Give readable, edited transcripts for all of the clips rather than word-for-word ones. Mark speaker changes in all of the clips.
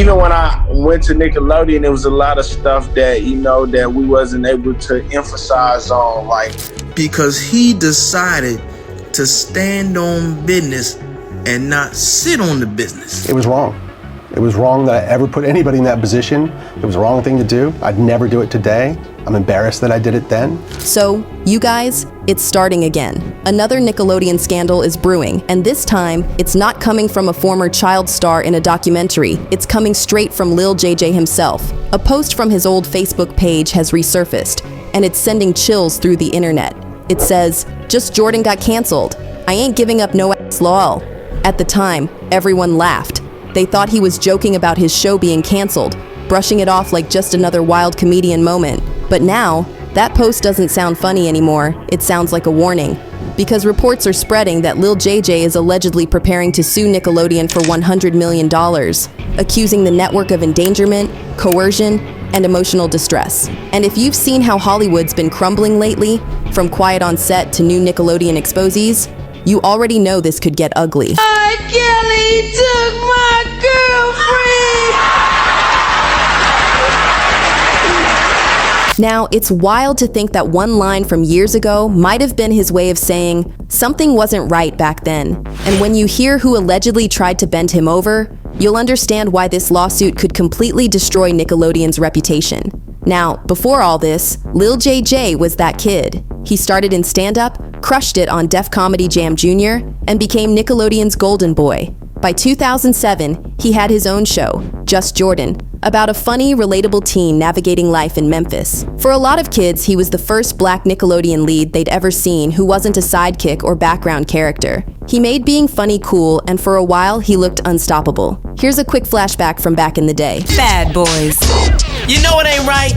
Speaker 1: even when I went to Nickelodeon, there was a lot of stuff that, that we wasn't able to emphasize on, like,
Speaker 2: because he decided to stand on business and not sit on the business.
Speaker 3: It was wrong. It was wrong that I ever put anybody in that position. It was the wrong thing to do. I'd never do it today. I'm embarrassed that I did it then.
Speaker 4: So, you guys, it's starting again. Another Nickelodeon scandal is brewing, and this time, it's not coming from a former child star in a documentary. It's coming straight from Lil JJ himself. A post from his old Facebook page has resurfaced, and it's sending chills through the internet. It says, "Just Jordan got canceled. I ain't giving up no ass lol." At the time, everyone laughed. They thought he was joking about his show being canceled, brushing it off like just another wild comedian moment. But now, that post doesn't sound funny anymore. It sounds like a warning. Because reports are spreading that Lil JJ is allegedly preparing to sue Nickelodeon for $100 million, accusing the network of endangerment, coercion, and emotional distress. And if you've seen how Hollywood's been crumbling lately, from Quiet on Set to new Nickelodeon exposes, you already know this could get ugly.
Speaker 5: Kelly took my girlfriend!
Speaker 4: Now, it's wild to think that one line from years ago might have been his way of saying something wasn't right back then. And when you hear who allegedly tried to bend him over, you'll understand why this lawsuit could completely destroy Nickelodeon's reputation. Now, before all this, Lil JJ was that kid. He started in stand-up, crushed it on Def Comedy Jam Jr., and became Nickelodeon's golden boy. By 2007, he had his own show, Just Jordan, about a funny, relatable teen navigating life in Memphis. For a lot of kids, he was the first black Nickelodeon lead they'd ever seen who wasn't a sidekick or background character. He made being funny cool, and for a while, he looked unstoppable. Here's a quick flashback from back in the day.
Speaker 6: Bad boys.
Speaker 7: You know it ain't right?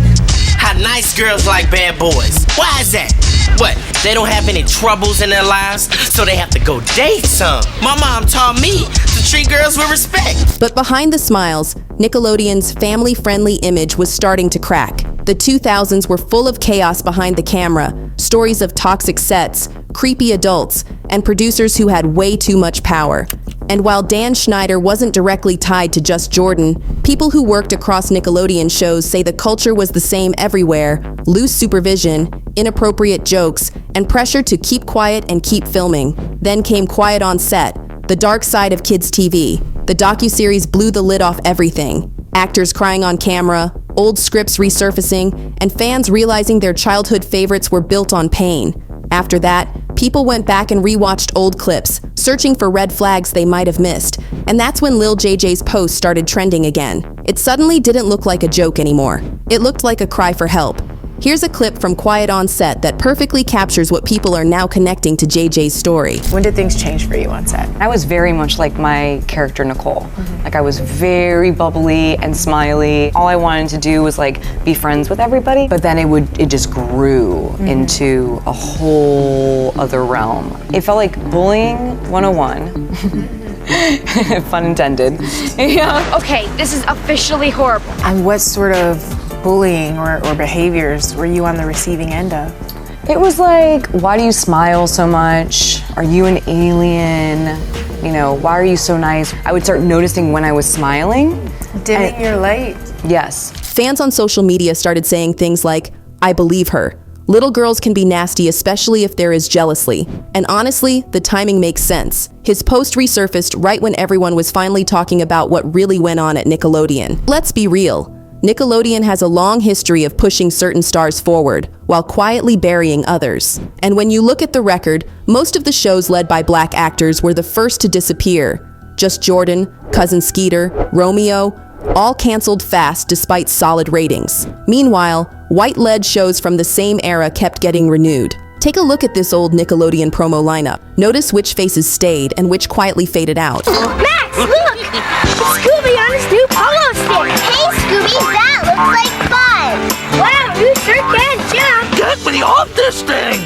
Speaker 7: How nice girls like bad boys. Why is that? What, they don't have any troubles in their lives, so they have to go date some? My mom taught me to treat girls with respect.
Speaker 4: But behind the smiles, Nickelodeon's family-friendly image was starting to crack. The 2000s were full of chaos behind the camera, stories of toxic sets, creepy adults, and producers who had way too much power. And while Dan Schneider wasn't directly tied to Just Jordan, people who worked across Nickelodeon shows say the culture was the same everywhere: loose supervision, inappropriate jokes, and pressure to keep quiet and keep filming. Then came Quiet on Set, the dark side of kids' TV. The docuseries blew the lid off everything. Actors crying on camera, old scripts resurfacing, and fans realizing their childhood favorites were built on pain. After that, people went back and rewatched old clips, searching for red flags they might have missed. And that's when Lil JJ's post started trending again. It suddenly didn't look like a joke anymore. It looked like a cry for help. Here's a clip from Quiet on Set that perfectly captures what people are now connecting to JJ's story.
Speaker 8: When did things change for you on set?
Speaker 6: I was very much like my character Nicole. Like I was very bubbly and smiley. All I wanted to do was like be friends with everybody, but then it just grew into a whole other realm. It felt like bullying 101. Pun intended. Yeah.
Speaker 5: Okay, this is officially horrible.
Speaker 8: And what sort of bullying or behaviors were you on the receiving end of?
Speaker 6: It was like, why do you smile so much? Are you an alien? You know, why are you so nice? I would start noticing when I was smiling.
Speaker 8: Dimming your light.
Speaker 6: Yes.
Speaker 4: Fans on social media started saying things like, "I believe her. Little girls can be nasty, especially if there is jealousy." And honestly, the timing makes sense. His post resurfaced right when everyone was finally talking about what really went on at Nickelodeon. Let's be real. Nickelodeon has a long history of pushing certain stars forward, while quietly burying others. And when you look at the record, most of the shows led by black actors were the first to disappear. Just Jordan, Cousin Skeeter, Romeo, all canceled fast despite solid ratings. Meanwhile, white-led shows from the same era kept getting renewed. Take a look at this old Nickelodeon promo lineup. Notice which faces stayed and which quietly faded out.
Speaker 5: Max, look! It's Scooby on his new polo stick! Hey, Scooby, that looks like fun! Wow, you sure can jump!
Speaker 9: Get me off this thing!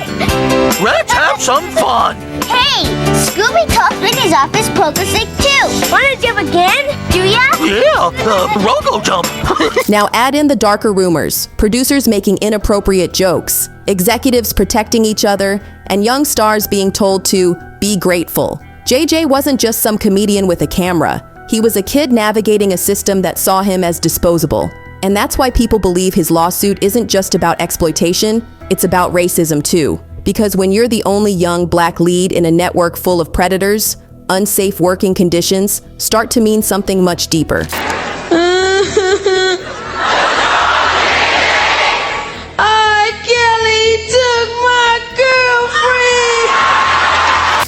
Speaker 9: Let's have some fun!
Speaker 5: Hey, Scooby Tuffman is off his pogo stick too! Wanna jump again? Do ya?
Speaker 9: Yeah, the Rogo Jump!
Speaker 4: Now add in the darker rumors, producers making inappropriate jokes, executives protecting each other, and young stars being told to be grateful. JJ wasn't just some comedian with a camera. He was a kid navigating a system that saw him as disposable. And that's why people believe his lawsuit isn't just about exploitation, it's about racism too. Because when you're the only young black lead in a network full of predators, unsafe working conditions start to mean something much deeper.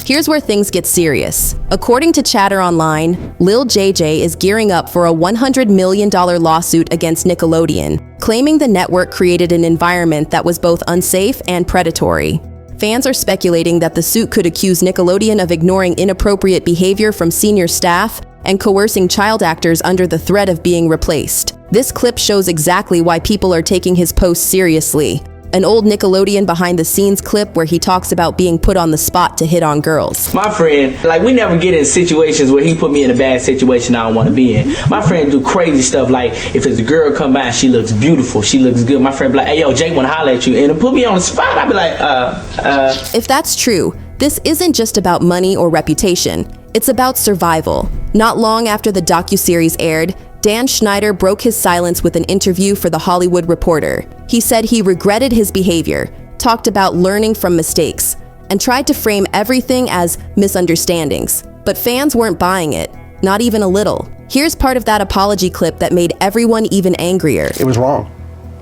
Speaker 4: Here's where things get serious. According to Chatter Online, Lil JJ is gearing up for a $100 million lawsuit against Nickelodeon, claiming the network created an environment that was both unsafe and predatory. Fans are speculating that the suit could accuse Nickelodeon of ignoring inappropriate behavior from senior staff and coercing child actors under the threat of being replaced. This clip shows exactly why people are taking his post seriously. An old Nickelodeon behind-the-scenes clip where he talks about being put on the spot to hit on girls.
Speaker 10: My friend, we never get in situations where he put me in a bad situation I don't want to be in. My friend do crazy stuff, like if it's a girl come by and she looks beautiful, she looks good, my friend be like, hey, yo, Jake wanna holler at you, and to put me on the spot, I'd be like,
Speaker 4: If that's true, this isn't just about money or reputation. It's about survival. Not long after the docuseries aired, Dan Schneider broke his silence with an interview for The Hollywood Reporter. He said he regretted his behavior, talked about learning from mistakes, and tried to frame everything as misunderstandings. But fans weren't buying it, not even a little. Here's part of that apology clip that made everyone even angrier.
Speaker 3: It was wrong.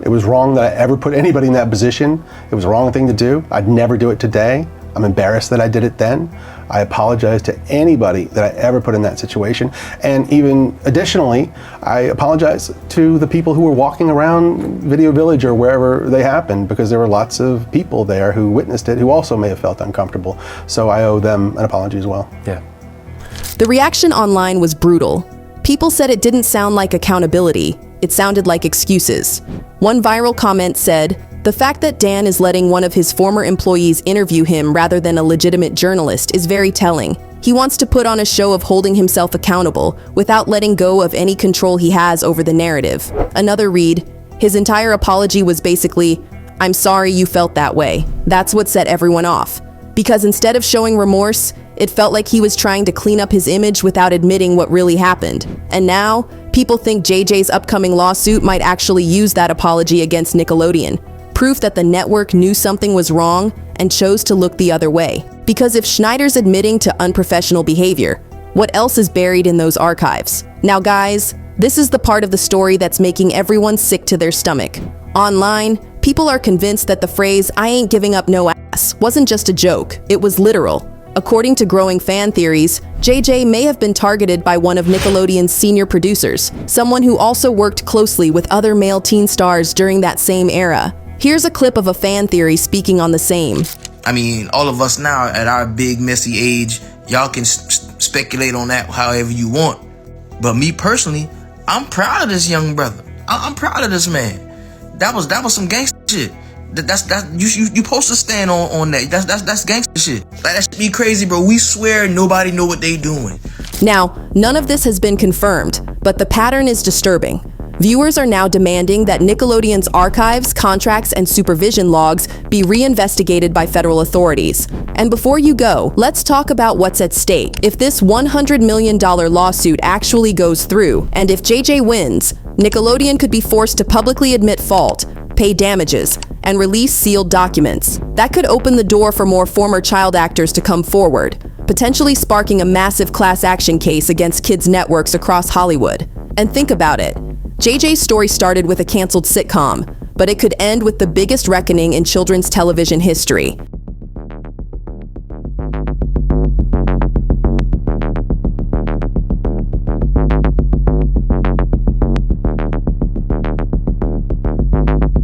Speaker 3: It was wrong that I ever put anybody in that position. It was the wrong thing to do. I'd never do it today. I'm embarrassed that I did it then. I apologize to anybody that I ever put in that situation. And even additionally, I apologize to the people who were walking around Video Village or wherever they happened, because there were lots of people there who witnessed it who also may have felt uncomfortable. So I owe them an apology as well.
Speaker 4: Yeah. The reaction online was brutal. People said it didn't sound like accountability. It sounded like excuses. One viral comment said, "The fact that Dan is letting one of his former employees interview him rather than a legitimate journalist is very telling. He wants to put on a show of holding himself accountable without letting go of any control he has over the narrative." Another read, his entire apology was basically, "I'm sorry you felt that way." That's what set everyone off. Because instead of showing remorse, it felt like he was trying to clean up his image without admitting what really happened. And now, people think JJ's upcoming lawsuit might actually use that apology against Nickelodeon. Proof that the network knew something was wrong and chose to look the other way. Because if Schneider's admitting to unprofessional behavior, what else is buried in those archives? Now guys, this is the part of the story that's making everyone sick to their stomach. Online, people are convinced that the phrase, "I ain't giving up no ass," wasn't just a joke, it was literal. According to growing fan theories, JJ may have been targeted by one of Nickelodeon's senior producers, someone who also worked closely with other male teen stars during that same era. Here's a clip of a fan theory speaking on the same.
Speaker 2: I mean, all of us now at our big messy age, y'all can speculate on that however you want. But me personally, I'm proud of this young brother. I'm proud of this man. That was some gangster shit. You supposed to stand on that. That's gangster shit. Like, that should be crazy, bro. We swear nobody know what they doing.
Speaker 4: Now, none of this has been confirmed, but the pattern is disturbing. Viewers are now demanding that Nickelodeon's archives, contracts, and supervision logs be reinvestigated by federal authorities. And before you go, let's talk about what's at stake. If this $100 million lawsuit actually goes through, and if JJ wins, Nickelodeon could be forced to publicly admit fault, pay damages, and release sealed documents. That could open the door for more former child actors to come forward, potentially sparking a massive class action case against kids' networks across Hollywood. And think about it. JJ's story started with a canceled sitcom, but it could end with the biggest reckoning in children's television history.